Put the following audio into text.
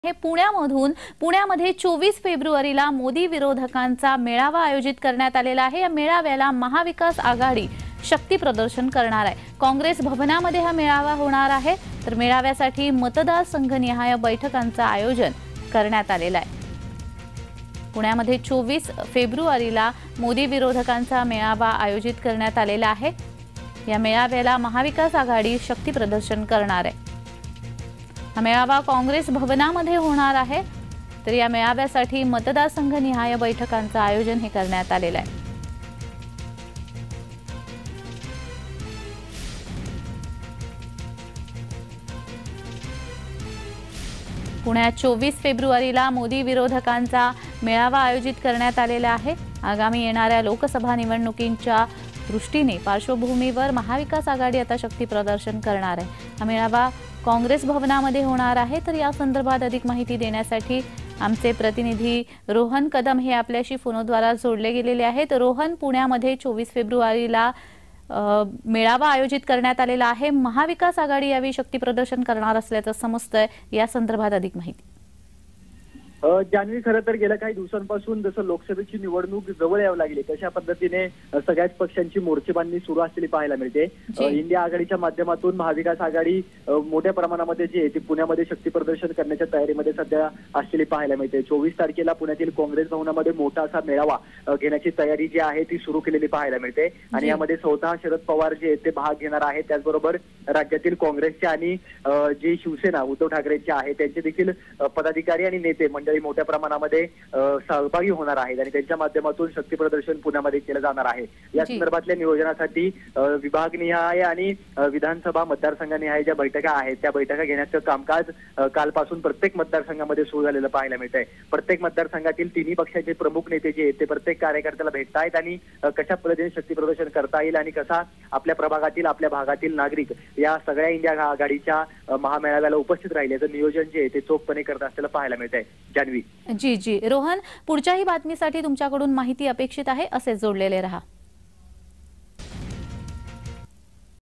हे पुण्यामध्ये 24 फेब्रुवारीला मोदी विरोधकांचा मेळावा आयोजित करण्यात आलेला आहे। या मेळाव्याला महाविकास आघाडी शक्ती प्रदर्शन करणार आहे। काँग्रेस भवनामध्ये हा मेळावा होणार आहे। तर मेळाव्यासाठी मतदारसंघनिहाय बैठकांचं आयोजन करण्यात आलेलं आहे। पुण्यामध्ये 24 फेब्रुवारीला मोदी विरोधकांचा मेळावा आयोजित करण्यात आलेला आहे। या मेळाव्याला महाविकास आघाडी शक्ती प्रदर्शन करणार आहे। हा मेळावा काँग्रेस भवनामध्ये होणार आहे। तर या मेळाव्यासाठी मतदारसंघनिहाय बैठकांचं आयोजन हे करण्यात आलेलं आहे। पुण्यात 24 फेब्रुवारीला मोदी विरोधकांचा मेळावा आयोजित करण्यात आलेला आहे। आगामी येणाऱ्या लोकसभा निवडणुकींच्या दृष्टीने पार्श्वभूमीवर महाविकास आघाडी आता शक्ती प्रदर्शन करणार आहे। हा मेळावा काँग्रेस भवनामध्ये होणार आहे। तर या संदर्भात अधिक माहिती देण्यासाठी आमचे प्रतिनिधी रोहन कदम हे आपल्याशी फोनद्वारे जोडले गेलेले आहेत। रोहन, पुण्यामध्ये 24 फेब्रुवारीला मेळावा आयोजित करण्यात आलेला आहे। महाविकास आघाडी यावेळी शक्ती प्रदर्शन करणार असल्याचं समजतंय। या संदर्भात अधिक माहिती। जान्हवी, खरं तर गेल्या काही दिवसांपासून जसं लोकसभेची निवडणूक जवळ यावं लागली तशा पद्धतीने सगळ्याच पक्षांची मोर्चेबांधणी सुरू असलेली पाहायला मिळते। इंडिया आघाडीच्या माध्यमातून महाविकास आघाडी मोठ्या प्रमाणामध्ये जी आहे ती पुण्यामध्ये शक्ती प्रदर्शन करण्याच्या तयारीमध्ये सध्या असलेली पाहायला मिळते। 24 तारखेला पुण्यातील काँग्रेस भवनामध्ये मोठा असा मेळावा घेण्याची तयारी जी आहे ती सुरू केलेली पाहायला मिळते आणि यामध्ये स्वतः शरद पवार जे आहेत ते भाग घेणार आहेत। त्याचबरोबर राज्यातील काँग्रेसचे आणि जी शिवसेना उद्धव ठाकरेंची आहे त्यांचे देखील पदाधिकारी आणि नेते मोठ्या प्रमाणामध्ये सहभागी होणार आहेत आणि त्यांच्या माध्यमातून शक्ती प्रदर्शन पुण्यामध्ये केलं जाणार आहे। या संदर्भातल्या नियोजनासाठी विभागनिहाय आणि विधानसभा मतदारसंघनिहाय ज्या बैठका आहेत त्या बैठका घेण्याचं कामकाज कालपासून प्रत्येक मतदारसंघामध्ये सुरू झालेलं पाहायला मिळत आहे। प्रत्येक मतदारसंघातील तिन्ही पक्षाचे प्रमुख नेते जे आहेत ते प्रत्येक कार्यकर्त्याला भेटतायत आणि कशा पद्धतीने शक्ती प्रदर्शन करता येईल आणि कसा आपल्या प्रभागातील आपल्या भागातील नागरिक या सगळ्या इंडिया आघाडीच्या महामेळाव्याला उपस्थित राहील याचं नियोजन जे आहे ते चोखपणे करत असलेलं पाहायला मिळत आहे। जी रोहन, पुढच्याही बातमीसाठी तुमच्याकडून माहिती अपेक्षित आहे, असे जोडलेले रहा।